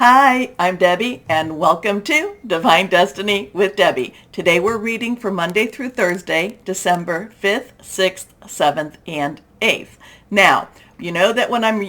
Hi, I'm Debbie, and welcome to Divine Destiny with Debbie. Today we're reading for Monday through Thursday, December 5th, 6th, 7th, and 8th. Now, you know that when I'm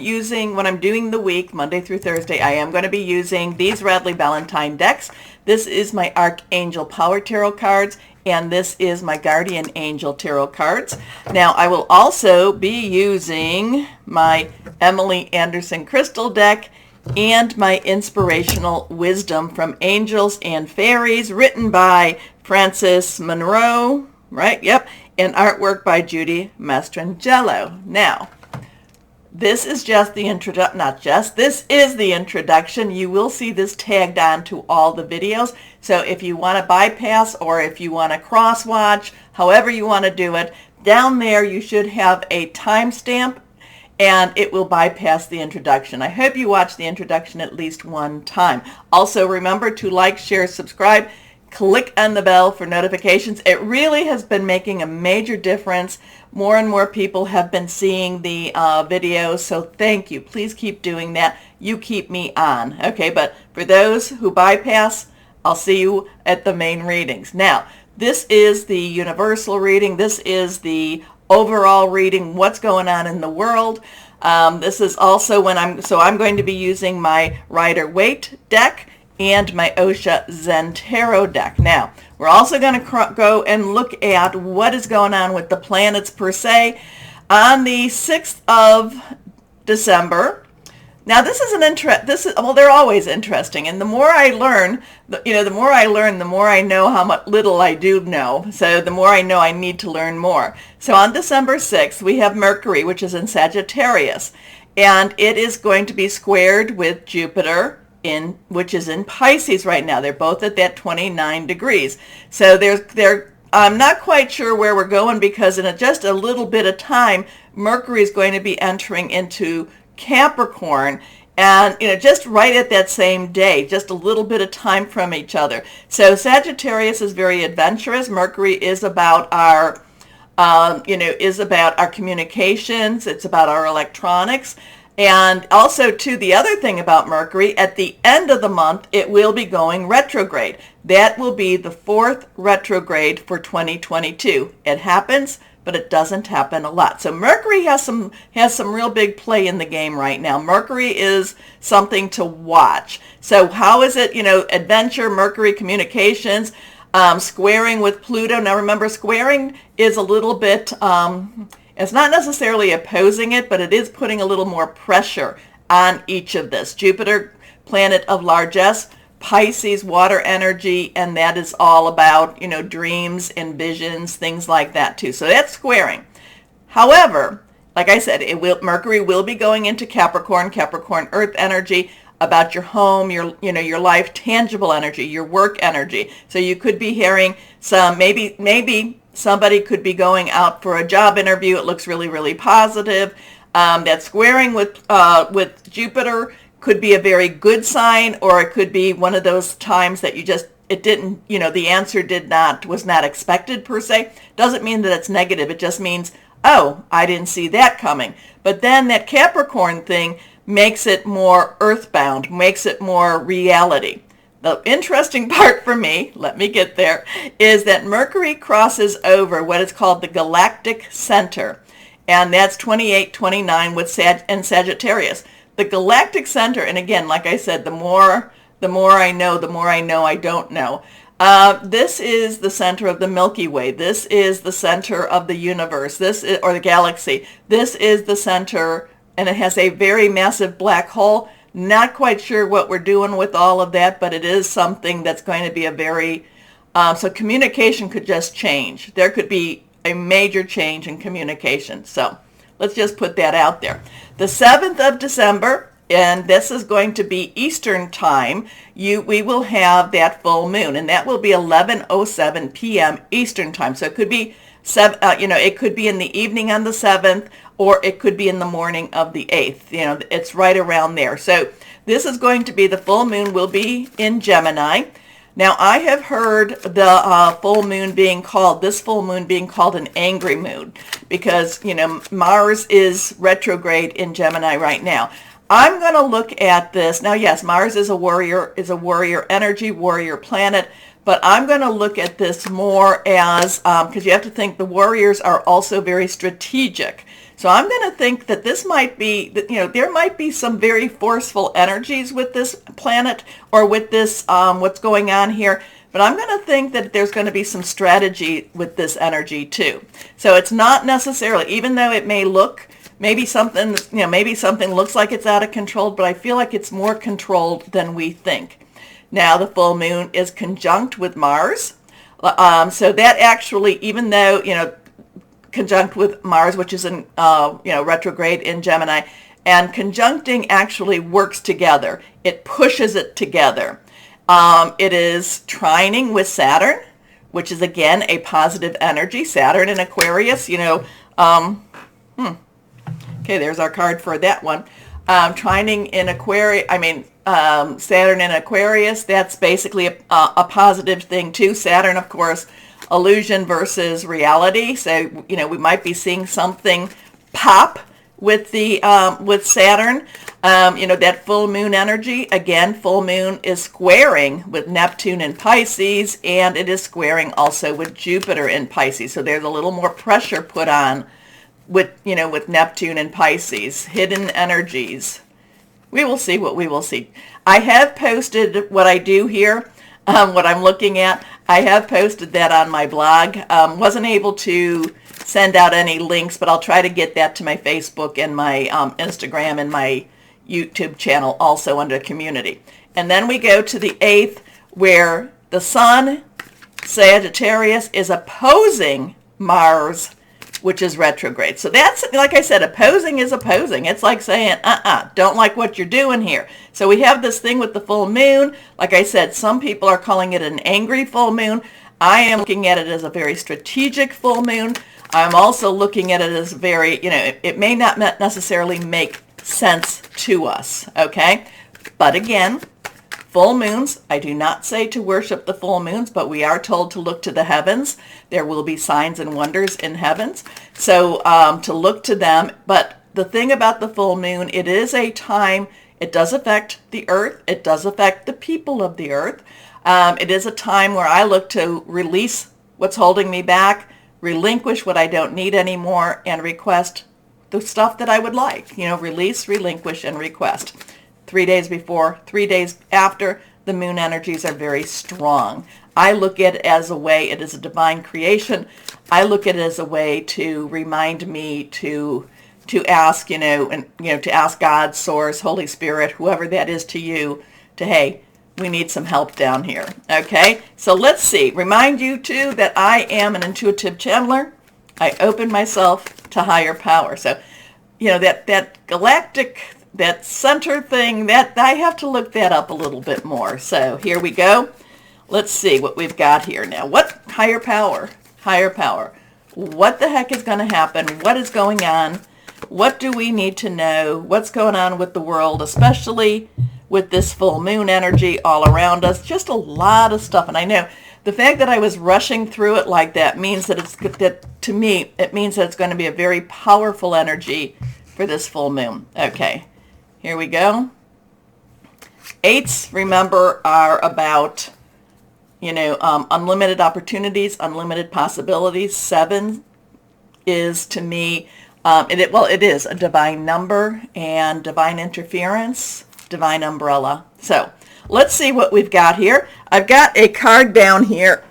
doing the week, Monday through Thursday, I am going to be using these Radley Valentine decks. This is my Archangel Power Tarot cards, and this is my Guardian Angel Tarot cards. Now, I will also be using my Emily Anderson Crystal deck and my Inspirational Wisdom from Angels and Fairies, written by Frances Monroe, right? Yep. And artwork by Judy Mastrangelo. Now, this is just the this is the introduction. You will see this tagged on to all the videos. So if you want to bypass or if you want to cross-watch, however you want to do it, down there you should have a timestamp and it will bypass the introduction. I hope you watch the introduction at least one time. Also, remember to like, share, subscribe, click on the bell for notifications. It really has been making a major difference. More and more people have been seeing the videos, so thank you. Please keep doing that. You keep me on. Okay, but for those who bypass, I'll see you at the main readings. Now, this is the universal reading. This is the overall reading, what's going on in the world. This is also I'm going to be using my Rider-Waite deck and my Osha Zen Tarot deck. Now, we're also going to go and look at what is going on with the planets per se on the 6th of December. Now, they're always interesting, and the more I learn, the more I know how much little I do know. So the more I know, I need to learn more. So on December 6th, we have Mercury, which is in Sagittarius, and it is going to be squared with Jupiter, which is in Pisces right now. They're both at that 29 degrees. So I'm not quite sure where we're going, because in just a little bit of time, Mercury is going to be entering into Capricorn, and just right at that same day, just a little bit of time from each other. So Sagittarius is very adventurous. Mercury is about our communications. It's about our electronics. And also, too, the other thing about Mercury, at the end of the month, it will be going retrograde. That will be the 4th retrograde for 2022. It happens, but it doesn't happen a lot. So Mercury has some real big play in the game right now. Mercury is something to watch. So how is it, adventure, Mercury, communications, squaring with Pluto. Now remember, squaring is a little bit, it's not necessarily opposing it, but it is putting a little more pressure on each of this. Jupiter, planet of largesse, Pisces, water energy, and that is all about, dreams and visions, things like that too. So that's squaring. However, like I said, Mercury will be going into Capricorn, earth energy, about your home, your life, tangible energy, your work energy. So you could be hearing maybe somebody could be going out for a job interview. It looks really, really positive. That squaring with Jupiter could be a very good sign, or it could be one of those times that the answer was not expected per se. Doesn't mean that it's negative. It just means, oh, I didn't see that coming. But then that Capricorn thing makes it more earthbound, makes it more reality. The interesting part for me, let me get there, is that Mercury crosses over what is called the galactic center, and that's 28-29 with Sagittarius. The galactic center, and again, like I said, the more I know, I don't know. This is the center of the Milky Way. This is the center of the universe. Or the galaxy. This is the center, and it has a very massive black hole. Not quite sure what we're doing with all of that, but it is something that's going to be a very, so communication could just change. There could be a major change in communication. So let's just put that out there. The 7th of December, and this is going to be Eastern time, we will have that full moon, and that will be 11:07 p.m. Eastern time. So it could be it could be in the evening on the 7th, or it could be in the morning of the 8th. It's right around there. So this is going to be, the full moon will be in Gemini. Now, I have heard the full moon being called an angry moon, because, Mars is retrograde in Gemini right now. I'm going to look at this. Now, yes, Mars is a warrior energy, warrior planet, but I'm going to look at this more as, because you have to think the warriors are also very strategic. So I'm going to think that this might be, there might be some very forceful energies with this planet or with this, what's going on here. But I'm going to think that there's going to be some strategy with this energy too. So it's not necessarily, even though it may look, maybe something looks like it's out of control, but I feel like it's more controlled than we think. Now the full moon is conjunct with Mars. So that actually, even though, conjunct with Mars, which is in, retrograde in Gemini, and conjuncting actually works together. It pushes it together. It is trining with Saturn, which is again a positive energy. Saturn in Aquarius, okay, there's our card for that one. Trining in Aquarius, Saturn in Aquarius, that's basically a positive thing too. Saturn, of course, illusion versus reality. So, we might be seeing something pop with the with Saturn. That full moon energy, again, full moon is squaring with Neptune in Pisces, and it is squaring also with Jupiter in Pisces. So there's a little more pressure put on with Neptune and Pisces, hidden energies. We will see what we will see. I have posted what I do here, what I'm looking at. I have posted that on my blog. Wasn't able to send out any links, but I'll try to get that to my Facebook and my Instagram and my YouTube channel also under community. And then we go to the 8th, where the Sun, Sagittarius, is opposing Mars, which is retrograde. So that's, like I said, opposing is opposing. It's like saying, don't like what you're doing here. So we have this thing with the full moon. Like I said, some people are calling it an angry full moon. I am looking at it as a very strategic full moon. I'm also looking at it as very, it may not necessarily make sense to us, okay? But again, full moons, I do not say to worship the full moons, but we are told to look to the heavens. There will be signs and wonders in heavens. So to look to them. But the thing about the full moon, it is a time, it does affect the earth. It does affect the people of the earth. It is a time where I look to release what's holding me back, relinquish what I don't need anymore, and request the stuff that I would like. Release, relinquish, and request. 3 days before, 3 days after, the moon energies are very strong. I look at it as a way, it is a divine creation. I look at it as a way to remind me to ask, to ask God, Source, Holy Spirit, whoever that is to you, hey, we need some help down here. Okay, so let's see. Remind you too that I am an intuitive channeler. I open myself to higher power. So, that galactic, that center thing, that I have to look that up a little bit more. So here we go. Let's see what we've got here now. What higher power? Higher power. What the heck is going to happen? What is going on? What do we need to know? What's going on with the world, especially with this full moon energy all around us? Just a lot of stuff. And I know the fact that I was rushing through it like that means that to me, it means that it's going to be a very powerful energy for this full moon. Okay, here we go. 8s, remember, are about, unlimited opportunities, unlimited possibilities. 7 is, to me, it is a divine number and divine interference, divine umbrella. So let's see what we've got here. I've got a card down here.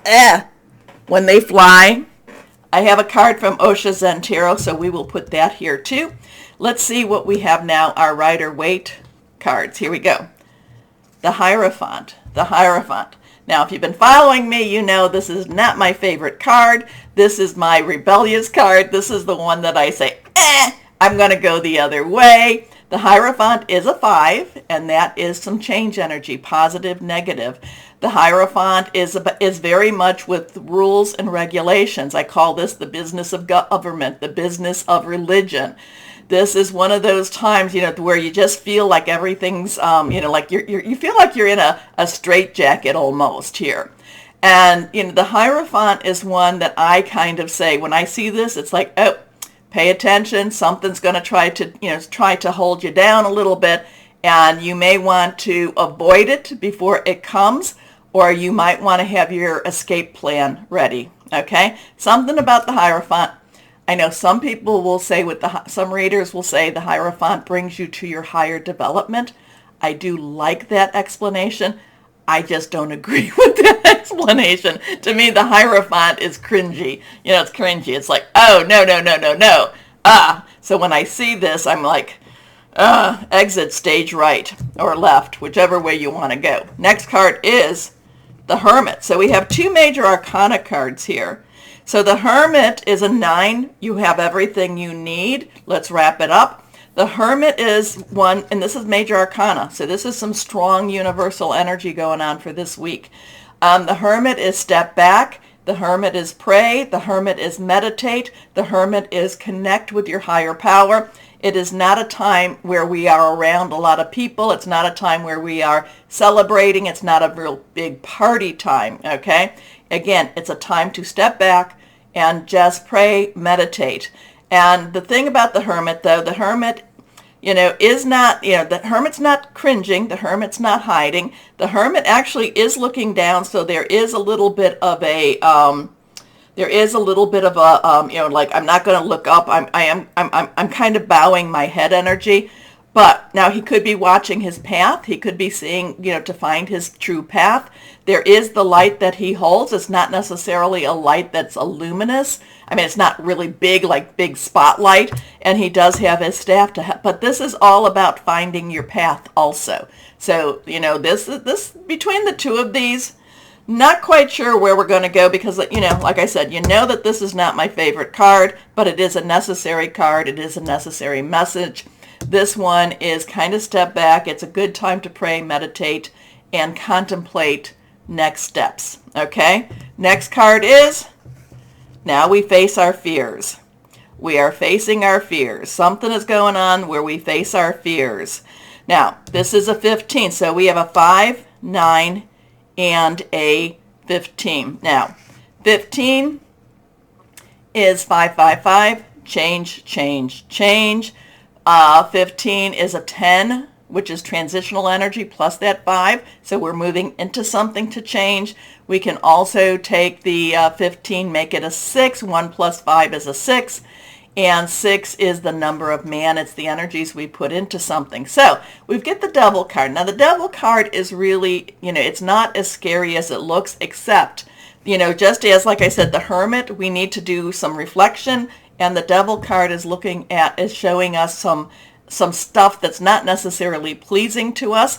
When they fly. I have a card from Osha Zen Tarot, so we will put that here too. Let's see what we have now, our Rider-Waite cards. Here we go. The Hierophant. The Hierophant. Now, if you've been following me, you know this is not my favorite card. This is my rebellious card. This is the one that I say, I'm going to go the other way. The Hierophant is a 5, and that is some change energy, positive, negative. The Hierophant is very much with rules and regulations. I call this the business of government, the business of religion. This is one of those times, where you just feel like everything's, like you feel like you're in a straitjacket almost here. And, the Hierophant is one that I kind of say, when I see this, it's like, pay attention. Something's going to try to hold you down a little bit, and you may want to avoid it before it comes, or you might want to have your escape plan ready. Okay? Something about the Hierophant. I know some people will say some readers will say the Hierophant brings you to your higher development. I do like that explanation. I just don't agree with that explanation. To me, the Hierophant is cringy. It's cringy. It's like, oh, no, no, no, no, no. So when I see this, I'm like, exit stage right or left, whichever way you want to go. Next card is the Hermit. So we have two major arcana cards here. So the Hermit is a 9. You have everything you need. Let's wrap it up. The Hermit is one, and this is major arcana. So this is some strong universal energy going on for this week. The Hermit is step back. The Hermit is pray. The Hermit is meditate. The Hermit is connect with your higher power. It is not a time where we are around a lot of people. It's not a time where we are celebrating. It's not a real big party time, okay? Again, it's a time to step back and just pray, meditate. And the thing about the Hermit, though, the Hermit, is not, the Hermit's not cringing. The Hermit's not hiding. The Hermit actually is looking down, so there is a little bit of a, like, I'm not going to look up. I'm kind of bowing my head energy. But now he could be watching his path. He could be seeing, to find his true path. There is the light that he holds. It's not necessarily a light that's luminous. I mean, it's not really big, like big spotlight. And he does have his staff to help. But this is all about finding your path also. So, this between the two of these, not quite sure where we're going to go because, like I said, that this is not my favorite card, but it is a necessary card. It is a necessary message. This one is kind of step back. It's a good time to pray, meditate, and contemplate next steps. Okay? Next card is, now we face our fears. We are facing our fears. Something is going on where we face our fears. Now, this is a 15. So we have a 5, 9, and a 15. Now, 15 is 555. Change, change, change. 15 is a 10, which is transitional energy plus that 5. So we're moving into something to change. We can also take the 15, make it a 6. 1 plus 5 is a 6. And 6 is the number of man. It's the energies we put into something. So we get the Devil card. Now the Devil card is really, it's not as scary as it looks, except, just as, like I said, the Hermit, we need to do some reflection. And the Devil card is showing us some stuff that's not necessarily pleasing to us.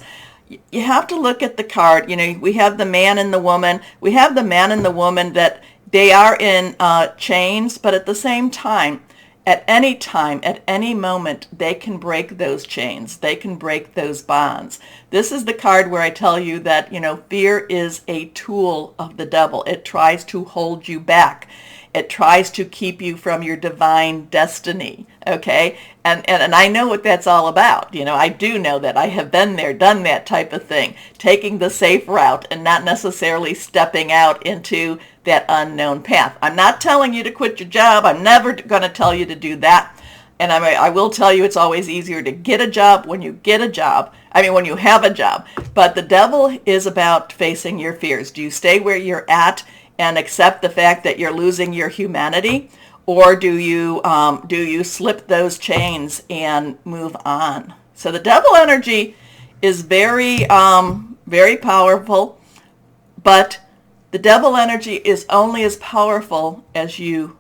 You have to look at the card. We have the man and the woman. We have the man and the woman that they are in chains, but at the same time, at any moment, they can break those chains. They can break those bonds. This is the card where I tell you that, fear is a tool of the devil. It tries to hold you back. It tries to keep you from your divine destiny, okay? And I know what that's all about. I do know that. I have been there, done that type of thing, taking the safe route and not necessarily stepping out into that unknown path. I'm not telling you to quit your job. I'm never going to tell you to do that. And I will tell you it's always easier to get a job when you get a job. When you have a job. But the devil is about facing your fears. Do you stay where you're at and accept the fact that you're losing your humanity, or do you slip those chains and move on? So the devil energy is very very powerful, but the devil energy is only as powerful as you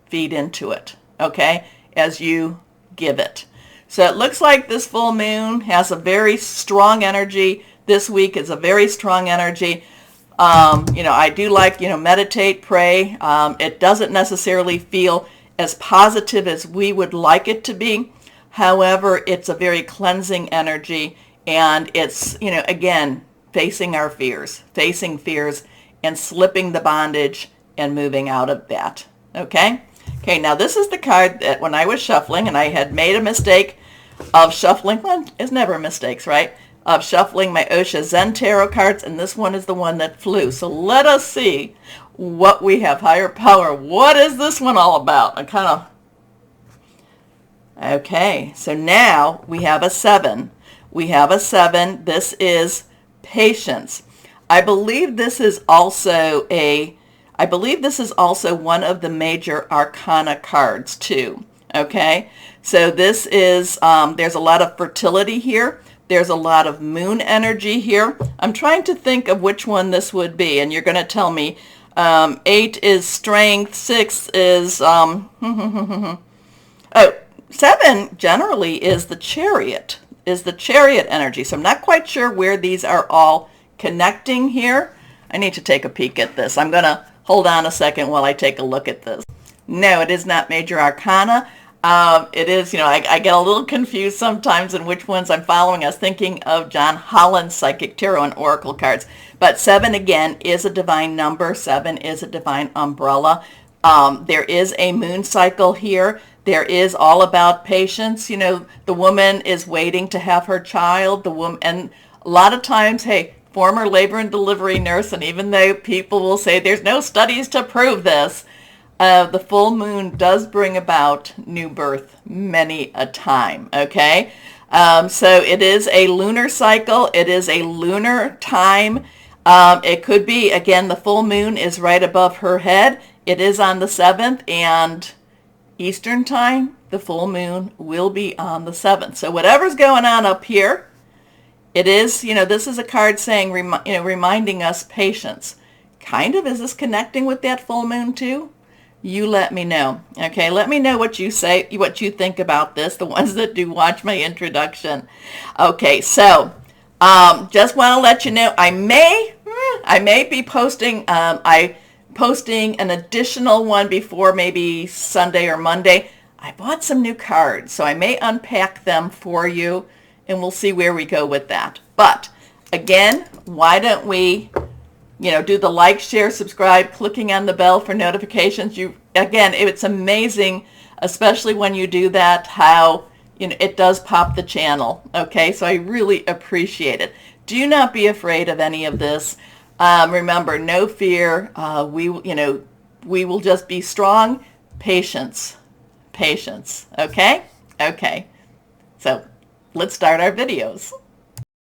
feed into it, okay? As you give it. So it looks like this full moon has a very strong energy. This week is a very strong energy. I do like, meditate, pray. It doesn't necessarily feel as positive as we would like it to be. However, it's a very cleansing energy, and it's, again, facing our fears, and slipping the bondage and moving out of that. Okay? Okay, now this is the card that when I was shuffling, and I had made a mistake of shuffling, well, it's never mistakes, right? Of shuffling my Osha Zen Tarot cards, and this one is the one that flew. So let us see what we have. Higher power. What is this one all about? I kind of Okay, so now we have a 7. We have a 7. This is patience. I believe this is also one of the major arcana cards too. Okay, so this is, there's a lot of fertility here. There's a lot of moon energy here. I'm trying to think of which one this would be, and you're going to tell me. 8 is strength, 6 is, oh, 7 generally is the chariot energy. So I'm not quite sure where these are all connecting here. I need to take a peek at this. I'm going to hold on a second while I take a look at this. No, it is not major arcana. It is, I get a little confused sometimes in which ones I'm following. I was thinking of John Holland's Psychic Tarot and Oracle cards. But 7, again, is a divine number. 7 is a divine umbrella. There is a moon cycle here. There is all about patience. The woman is waiting to have her child. The woman, and a lot of times, hey, former labor and delivery nurse, and even though people will say there's no studies to prove this, the full moon does bring about new birth many a time, okay? So it is a lunar cycle. It is a lunar time. It could be, again, the full moon is right above her head. It is on the 7th, and Eastern time, the full moon will be on the 7th. So whatever's going on up here, it is, this is a card saying, reminding us patience. Kind of, is this connecting with that full moon too? You let me know. Okay, let me know what you say, what you think about this, the ones that do watch my introduction. Okay, so just want to let you know, I may be posting, posting an additional one before maybe Sunday or Monday. I bought some new cards, so I may unpack them for you, and we'll see where we go with that. But again, why don't we do the like, share, subscribe, clicking on the bell for notifications. Again, it's amazing, especially when you do that, how it does pop the channel. Okay, so I really appreciate it. Do not be afraid of any of this. Remember, no fear. We will just be strong. Patience. Okay. So let's start our videos.